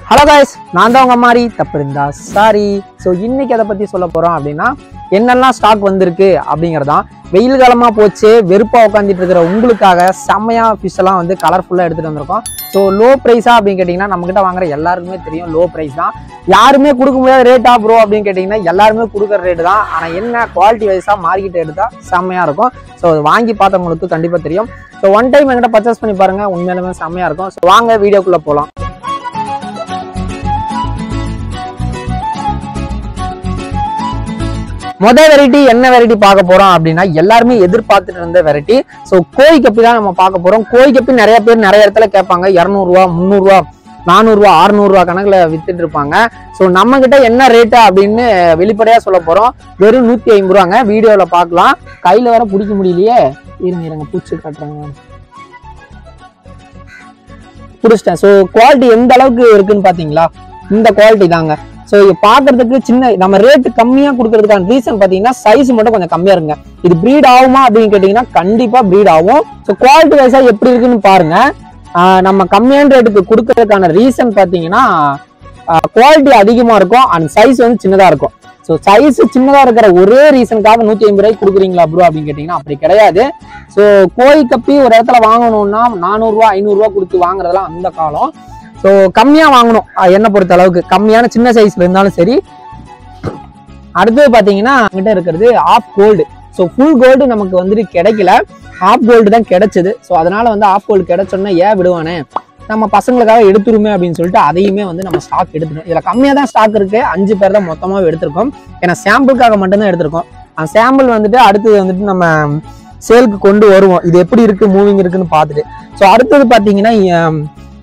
Hello guys, நான் தான் உங்க மாதிரி தப்பு இருந்தா சாரி. ஸோ இன்னைக்கு அதை பத்தி சொல்ல போறோம் அப்படின்னா என்னெல்லாம் ஸ்டாக் வந்திருக்கு அப்படிங்கிறதான். வெயில் காலமா போச்சு, வெறுப்பா உட்காந்துட்டு இருக்கிற உங்களுக்காக செம்மையா ஃபிஷ் எல்லாம் வந்து கலர்ஃபுல்லா எடுத்துட்டு வந்திருக்கோம். ஸோ லோ ப்ரைஸா அப்படின்னு கேட்டீங்கன்னா நம்ம கிட்ட வாங்குற எல்லாருக்குமே தெரியும் லோ ப்ரைஸ் தான். யாருமே கொடுக்க முடியாத ரேட்டா ப்ரோ அப்படின்னு கேட்டீங்கன்னா எல்லாருமே கொடுக்குற ரேட்டு தான். ஆனா என்ன குவாலிட்டி வைஸா மார்க்கெட் எடுத்தா செம்மையா இருக்கும். ஸோ வாங்கி பார்த்தவங்களுக்கு கண்டிப்பா தெரியும். ஸோ ஒன் டைம் என்கிட்ட பர்ச்சேஸ் பண்ணி பாருங்க, உண்மையிலுமே செம்மையா இருக்கும். ஸோ வாங்க வீடியோக்குள்ள போகலாம். முதல் வெரைட்டி என்ன வெரைட்டி பார்க்க போறோம் அப்படின்னா எல்லாருமே எதிர்பார்த்துட்டு இருந்த வெரைட்டி. ஸோ கோழி கப்பி தான் நம்ம பார்க்க போறோம். கோழி கப்பி நிறைய பேர் நிறைய இடத்துல கேட்பாங்க. 200 ரூபா, 300 ரூபா, 400 ரூபா, 600 ரூபா கணக்குல வித்துட்டு இருப்பாங்க. ஸோ நம்ம கிட்ட என்ன ரேட்டு அப்படின்னு வெளிப்படையா சொல்ல போறோம். வெறும் 150 ரூபாங்க. வீடியோல பார்க்கலாம். கையில வர பிடிக்க முடியலையே, இருங்க பூச்சி காட்டுறாங்க, பிடிச்சிட்டேன். ஸோ குவாலிட்டி எந்த அளவுக்கு இருக்குன்னு பாத்தீங்களா? இந்த குவாலிட்டி தாங்க. ஸோ பாக்குறதுக்கு சின்ன, நம்ம ரேட்டு கம்மியா கொடுக்கறதுக்கான ரீசன் பாத்தீங்கன்னா சைஸ் மட்டும் கொஞ்சம் கம்மியா இருங்க. இது பிரீட் ஆகுமா அப்படின்னு கேட்டீங்கன்னா கண்டிப்பா பிரீட் ஆகும். ஸோ குவாலிட்டி வைஸா எப்படி இருக்குன்னு பாருங்க. நம்ம கம்மியான ரேட்டுக்கு கொடுக்கறதுக்கான ரீசன் பாத்தீங்கன்னா குவாலிட்டி அதிகமா இருக்கும் அண்ட் சைஸ் வந்து சின்னதா இருக்கும். ஸோ சைஸ் சின்னதா இருக்கிற ஒரே ரீசனுக்காக 150 ரூபாய்க்கு கொடுக்குறீங்களா ப்ரோ அப்படின்னு கேட்டீங்கன்னா அப்படி கிடையாது. ஸோ கோழி கப்பி ஒரு இடத்துல வாங்கணும்னா 400 ரூபா 500 ரூபா கொடுத்து வாங்குறதெல்லாம் அந்த காலம். ஸோ கம்மியா வாங்கணும் என்ன பொறுத்த அளவுக்கு, கம்மியான சின்ன சைஸ்ல இருந்தாலும் சரி. அடுத்தது பாத்தீங்கன்னா கிட்ட இருக்கிறது half gold. So full gold நமக்கு வந்துட்டு கிடைக்கல, ஆஃப் கோல்டு தான் கிடைச்சது. ஸோ அதனால வந்து ஆஃப் கோல்டு கிடைச்சோன்னா ஏன் விடுவானே, நம்ம பசங்களுக்காக எடுத்துருமே அப்படின்னு சொல்லிட்டு அதையுமே வந்து நம்ம ஸ்டாக் எடுத்துட்டோம். இதுல கம்மியா தான் ஸ்டாக் இருக்கு. 5 பேர் தான் மொத்தமாக எடுத்திருக்கோம். ஏன்னா சாம்பிளுக்காக மட்டும்தான் எடுத்திருக்கோம். அந்த சாம்பிள் வந்துட்டு அடுத்தது வந்துட்டு நம்ம சேலுக்கு கொண்டு வருவோம். இது எப்படி இருக்கு, மூவிங் இருக்குன்னு பார்த்துட்டு. ஸோ அடுத்தது பாத்தீங்கன்னா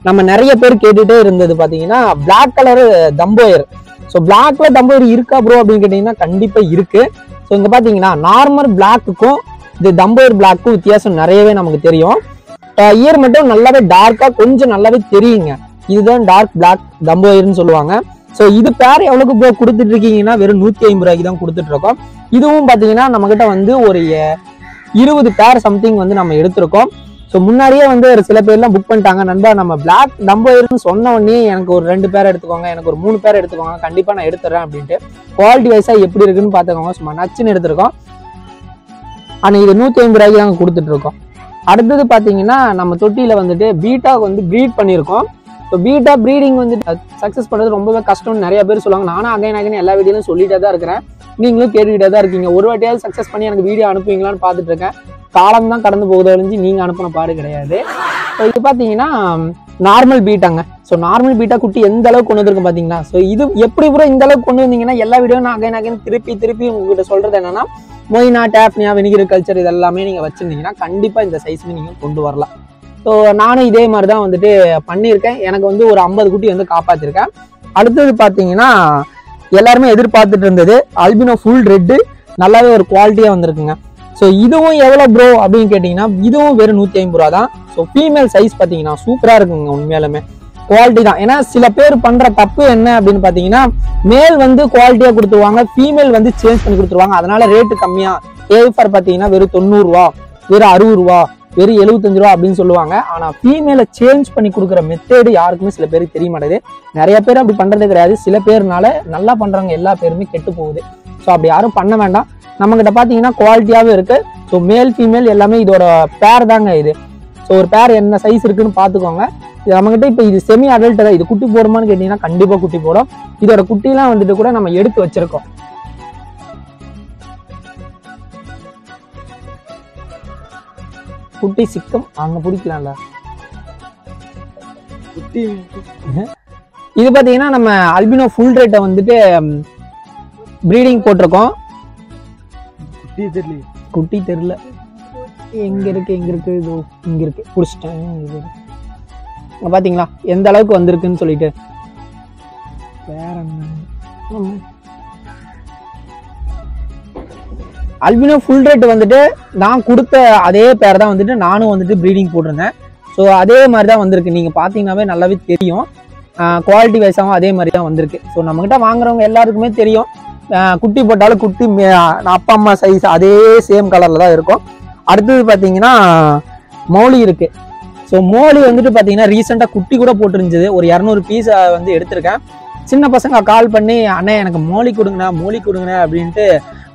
நம்ம நிறைய பேர் கேட்டுட்டே இருந்தது பாத்தீங்கன்னா பிளாக் கலரு தம்போயர். ஸோ பிளாக்ல தம்போயர் இருக்கா ப்ரோ அப்படின்னு கேட்டீங்கன்னா கண்டிப்பா இருக்கு. ஸோ இங்க பாத்தீங்கன்னா நார்மல் பிளாக்குக்கும் இது தம்போயர் பிளாக்கும் வித்தியாசம் நிறையவே நமக்கு தெரியும். இயர் மட்டும் நல்லாவே டார்க்கா கொஞ்சம் நல்லாவே தெரியுங்க. இதுதான் டார்க் பிளாக் தம்போயர்னு சொல்லுவாங்க. ஸோ இது பேர் எவ்வளவுக்கு ப்ரோ கொடுத்துட்டு இருக்கீங்கன்னா வெறும் 150 ரூபாய்க்கு தான் கொடுத்துட்டு இருக்கோம். இதுவும் பாத்தீங்கன்னா நம்ம கிட்ட வந்து ஒரு 20 பேர் சம்திங் வந்து நம்ம எடுத்திருக்கோம். ஸோ முன்னாடியே வந்து ஒரு சில பேர்லாம் புக் பண்ணிட்டாங்க. நண்பா நம்ம பிளாக் தம்போயர்னு சொன்ன உடனே எனக்கு ஒரு 2 பேர் எடுத்துக்கோங்க, எனக்கு ஒரு 3 பேர் எடுத்துக்கோங்க, கண்டிப்பா நான் எடுத்துறேன் அப்படின்ட்டு. குவாலிட்டி வைஸா எப்படி இருக்குன்னு பாத்துக்கோங்க. சும்மா நச்சுன்னு எடுத்திருக்கோம். ஆனா இது 150 ரூபாய்க்கு தாங்க கொடுத்துட்டு இருக்கோம். அடுத்தது பாத்தீங்கன்னா நம்ம தொட்டியில வந்துட்டு பீட்டா வந்து ப்ரீட் பண்ணியிருக்கோம். ஸோ பீட்டா ப்ரீடிங் வந்து சக்சஸ் பண்றது ரொம்பவே கஷ்டம்னு நிறைய பேர் சொல்லுவாங்க. நானும் அகைன் எல்லா வீடியோலும் சொல்லிட்டே தான் இருக்கிறேன், நீங்களும் கேட்டுக்கிட்டே தான் இருக்கீங்க. ஒரு வாட்டியாவது சக்சஸ் பண்ணி எனக்கு வீடியோ அனுப்புவீங்களான்னு பார்த்துட்டு இருக்கேன். காலம் தான் கடந்து போகுது ஒழிஞ்சு நீங்க அனுப்பின பாடு கிடையாது. ஸோ இது பாத்தீங்கன்னா நார்மல் பீட்டாங்க. ஸோ நார்மல் பீட்டா குட்டி எந்த அளவுக்கு கொண்டு வந்திருக்கும் பாத்தீங்கன்னா. ஸோ இது எப்படி கூட இந்த அளவுக்கு கொண்டு வந்தீங்கன்னா எல்லா வீடியோ நான் அகைன் திருப்பி உங்ககிட்ட சொல்றது என்னன்னா மொய்னா, டேப்னியா, வினிகர் கல்ச்சர் இதெல்லாமே நீங்க வச்சிருந்தீங்கன்னா கண்டிப்பா இந்த சைஸ்ல நீங்க கொண்டு வரலாம். ஸோ நானும் இதே மாதிரிதான் வந்துட்டு பண்ணியிருக்கேன். எனக்கு வந்து ஒரு 50 குட்டி வந்து காப்பாத்திருக்கேன். அடுத்தது பாத்தீங்கன்னா எல்லாருமே எதிர்பார்த்துட்டு இருந்தது அல்பினோ ஃபுல் ரெட்டு, நல்லாவே ஒரு குவாலிட்டியா வந்திருக்குங்க. ஸோ இதுவும் எவ்வளவு ப்ரோ அப்படின்னு கேட்டீங்கன்னா இதுவும் வெறும் 150 ரூபா தான். ஸோ ஃபீமேல் சைஸ் பாத்தீங்கன்னா சூப்பரா இருக்குங்க, உண்மையாலுமே குவாலிட்டி தான். ஏன்னா சில பேர் பண்ற தப்பு என்ன அப்படின்னு பாத்தீங்கன்னா மேல் வந்து குவாலிட்டியா கொடுத்துருவாங்க, ஃபீமேல் வந்து சேஞ்ச் பண்ணி கொடுத்துருவாங்க. அதனால ரேட்டு கம்மியா ஏஃபர் பாத்தீங்கன்னா வெறும் 90 ரூபா, வெறும் 60 ரூபா, வெறும் 75 ரூபா அப்படின்னு சொல்லுவாங்க. ஆனா ஃபீமேலை சேஞ்ச் பண்ணி கொடுக்குற மெத்தேடு யாருக்குமே சில பேருக்கு தெரிய மாட்டேது. நிறைய பேர் அப்படி பண்றது கிடையாது. சில பேர்னால நல்லா பண்றவங்க எல்லா பேருமே கெட்டு போகுது. ஸோ அப்படி யாரும் பண்ண வேண்டாம். நம்ம கிட்ட பாத்தீங்கன்னா குவாலிட்டியாவே இருக்கு. ஸோ மேல் ஃபீமேல் எல்லாமே இதோட பேர் தாங்க இது. ஸோ ஒரு பேர் என்ன சைஸ் இருக்குன்னு பாத்துக்கோங்க. நம்ம கிட்ட இப்ப இது செமி அடல்ட் தான். இது குட்டி போடுமான்னு கேட்டீங்கன்னா கண்டிப்பா குட்டி போடும். இதோட குட்டிலாம் வந்துட்டு கூட நம்ம எடுத்து வச்சிருக்கோம். குட்டி சிக்கம் அங்க பிடிக்கலாம்ல. இது பாத்தீங்கன்னா நம்ம அல்பினோ ஃபுல் ரேட்டை வந்துட்டு ப்ரீடிங் போட்டிருக்கோம். குட்டி தெரியல, எங்க இருக்கு இதோ இங்க இருக்கு, புடிச்சிட்டேன். இது பாத்தீங்களா எந்த அளவுக்கு வந்திருக்குன்னு சொல்லிட்டு. வேற என்ன, அல்பினோ ஃபுல் ரேட் வந்துட்டு நான் கொடுத்த அதே பேர் தான் வந்துட்டு நானும் வந்துட்டு ப்ரீடிங் போட்டிருந்தேன். ஸோ அதே மாதிரி தான் வந்திருக்கு. நீங்க பாத்தீங்கன்னாவே நல்லாவே தெரியும். குவாலிட்டி வைஸாகவும் அதே மாதிரி தான் வந்திருக்கு. ஸோ நம்மகிட்ட வாங்குறவங்க எல்லாருக்குமே தெரியும், குட்டி போட்டாலும் குட்டி அப்பா அம்மா சைஸ் அதே சேம் கலர்ல தான் இருக்கும். அடுத்தது பாத்தீங்கன்னா மௌலி இருக்கு. ஸோ மோலி வந்துட்டு பார்த்தீங்கன்னா ரீசெண்டாக குட்டி கூட போட்டுருந்துது, ஒரு 200 பீஸ் வந்து எடுத்திருக்கேன். சின்ன பசங்க கால் பண்ணி அண்ணே எனக்கு மோலி கொடுங்கண்ணா அப்படின்ட்டு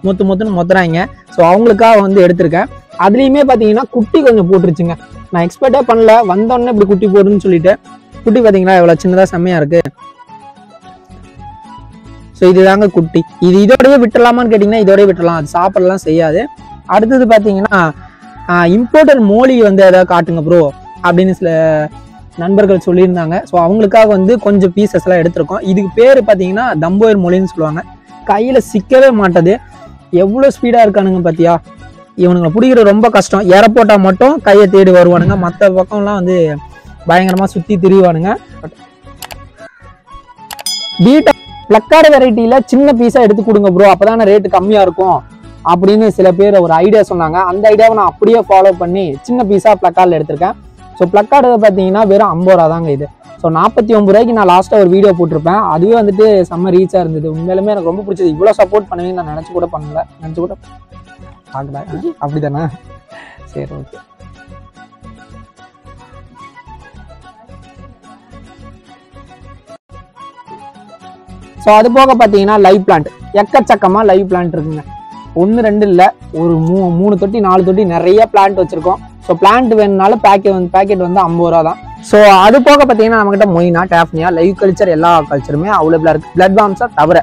மொத்துன்னு மொத்துறாங்க. ஸோ அவங்களுக்காக வந்து எடுத்திருக்கேன். அதுலேயுமே பார்த்தீங்கன்னா குட்டி கொஞ்சம் போட்டுருச்சுங்க. நான் எக்ஸ்பெக்டே பண்ணல, வந்தோடனே இப்படி குட்டி போடுன்னு சொல்லிட்டு. குட்டி பார்த்தீங்களா எவ்வளோ சின்னதாக செம்மையாக இருக்கு. ஸோ இதுதாங்க குட்டி. இதோடய விட்டுலாமான்னு கேட்டிங்கன்னா இதோடய விட்டுலாம், அது சாப்பிடலாம் செய்யாது. அடுத்தது பார்த்தீங்கன்னா இம்போர்ட்டட் மோலி வந்து எதாவது காட்டுங்க ப்ரோ அப்படின்னு சில நண்பர்கள் சொல்லியிருந்தாங்க. ஸோ அவங்களுக்காக வந்து கொஞ்சம் பீசஸ் எல்லாம் எடுத்திருக்கோம். இதுக்கு பேர் பார்த்தீங்கன்னா தம்போயர் மொழின்னு சொல்லுவாங்க. கையில் சிக்கவே மாட்டது, எவ்வளோ ஸ்பீடாக இருக்கானுங்க பார்த்தியா. இவனுங்களை பிடிக்கிறது ரொம்ப கஷ்டம். இற போட்டால் மட்டும் கையை தேடி வருவானுங்க, மற்ற பக்கம்லாம் வந்து பயங்கரமாக சுற்றி திரிவானுங்க. பீட்டா பிளக்கார்டு வெரைட்டியில் சின்ன பீஸாக எடுத்து கொடுங்க ப்ரோ, அப்போதானே ரேட்டு கம்மியாக இருக்கும் அப்படின்னு சில பேர் ஒரு ஐடியா சொன்னாங்க. அந்த ஐடியாவை நான் அப்படியே ஃபாலோ பண்ணி சின்ன பீஸாக பிளக்கார்டில் எடுத்திருக்கேன். ஸோ பிளக்கார்டு பார்த்தீங்கன்னா வெறும் 50 ரூபா தாங்க இது. ஸோ 49 ரூபாய்க்கு நான் லாஸ்ட்டாக ஒரு வீடியோ போட்டிருப்பேன். அதுவே வந்துட்டு செம்ம ரீச்சாக இருந்தது. உண்மையிலுமே எனக்கு ரொம்ப பிடிச்சது. இவ்வளோ சப்போர்ட் பண்ணுவீங்க நான் நினச்சி கூட பார்க்கல. அப்படி தானே? சரி, ஓகே. ஸோ அது போக பார்த்தீங்கன்னா லைவ் பிளான்ட் எக்கச்சக்கமாக லைவ் பிளான்ட் இருக்குங்க. 1 2 இல்லை, ஒரு 3 தொட்டி 4 தொட்டி நிறைய பிளான்ட் வச்சிருக்கோம். ஸோ பிளான்ட் வேணுனாலும் பேக்கெட் வந்து 50 ரூபா தான். ஸோ அது போக பார்த்தீங்கன்னா நம்மகிட்ட மொயினா, டேஃப்னியா, லைவ் கல்ச்சர் எல்லா கல்ச்சருமே அவைலபிளாக இருக்குது, பிளட் பாம்ஸாக தவிர.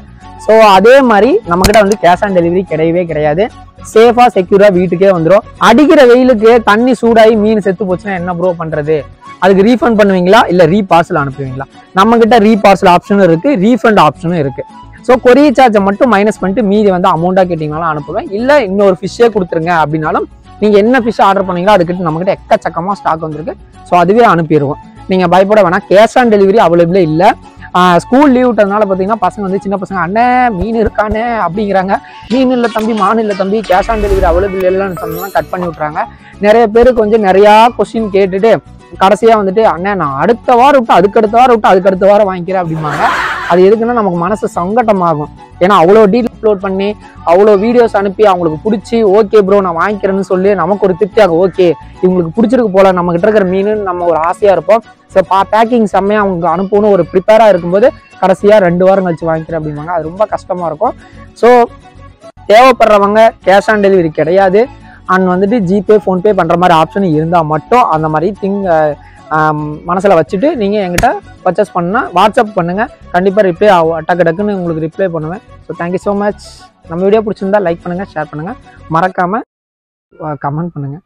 ஸோ அதே மாதிரி நம்மகிட்ட வந்து கேஷ் ஆன் டெலிவரி கிடையாது. சேஃபாக செக்யூராக வீட்டுக்கே வந்துடும். அடிக்கிற வெயிலுக்கு தண்ணி சூடாகி மீன் செத்து போச்சுன்னா என்ன ப்ரோ பண்ணுறது? அதுக்கு ரீஃபண்ட் பண்ணுவீங்களா இல்லை ரீபார்சல் அனுப்புவீங்களா? நம்மகிட்ட ரீபார்சல் ஆப்ஷனும் இருக்குது, ரீஃபண்ட் ஆப்ஷனும் இருக்குது. ஸோ கொரியர் சார்ஜை மட்டும் மைனஸ் பண்ணிட்டு மீதி வந்து அமௌண்ட்டாக கேட்டிங்கனாலும் அனுப்புவேன். இல்லை இன்னொரு ஃபிஷ்ஷே கொடுத்துருங்க அப்படின்னாலும் நீங்கள் என்ன ஃபிஷ் ஆர்டர் பண்ணீங்களோ அதுக்கிட்ட நம்மகிட்ட எக்கச்சக்கமாக ஸ்டாக் வந்திருக்கு. ஸோ அதுவே அனுப்பிடுவோம், நீங்கள் பயப்பட வேணாம். கேஷ் ஆன் டெலிவரி அவைலபிளே இல்லை. ஸ்கூல் லீவ் விட்டதுனால பார்த்தீங்கன்னா பசங்க வந்து சின்ன பசங்க அண்ணே மீன் இருக்கானே அப்படிங்கிறாங்க. மீன் இல்லை தம்பி, மான் இல்லை தம்பி, கேஷ் ஆன் டெலிவரி அவைலபிள் இல்லைன்னு சொன்னா கட் பண்ணி விட்றாங்க. நிறைய பேருக்கு கொஞ்சம் நிறையா கொஸ்டின் கேட்டுட்டு கடைசியாக வந்துட்டு அண்ணே நான் அடுத்த வாரம் விட்டு அதுக்கடுத்த வாரம் வாங்கிக்கிறேன் அப்படிம்பாங்க. அது எதுக்குன்னா நமக்கு மனசு சங்கட்டமாகும். ஏன்னா அவ்வளோ டீட்டெயில் அப்லோட் பண்ணி அவ்வளோ வீடியோஸ் அனுப்பி அவங்களுக்கு பிடிச்சி ஓகே ப்ரோ நான் வாங்கிக்கிறேன்னு சொல்லி நமக்கு ஒரு திருப்தியாக ஓகே இவங்களுக்கு பிடிச்சிருக்கு போல நம்மகிட்ட இருக்கிற மீன் நம்ம ஒரு ஆசையாக இருப்போம். ஸோ பேக்கிங் செம்மையாக அவங்க அனுப்பணும் ஒரு ப்ரிப்பேராக இருக்கும்போது கடைசியாக 2 வாரம் கழிச்சு வாங்கிக்கிறேன் அப்படிம்பாங்க. அது ரொம்ப கஷ்டமாக இருக்கும். ஸோ தேவைப்படுறவங்க கேஷ் ஆன் டெலிவரி கிடையாது. அண்ட் வந்துட்டு ஜிபே ஃபோன்பே பண்ணுற மாதிரி ஆப்ஷன் இருந்தால் மட்டும் அந்த மாதிரி மனசில் வச்சுட்டு நீங்கள் என்கிட்ட பர்ச்சேஸ் பண்ணால் வாட்ஸ்அப் பண்ணுங்கள், கண்டிப்பாக ரிப்ளை டக்குன்னு உங்களுக்கு ரிப்ளை பண்ணுவேன். So thank you so much. நம்ம வீடியோ பிடிச்சிருந்தா லைக் பண்ணுங்கள், ஷேர் பண்ணுங்கள், மறக்காமல் கமெண்ட் பண்ணுங்கள்.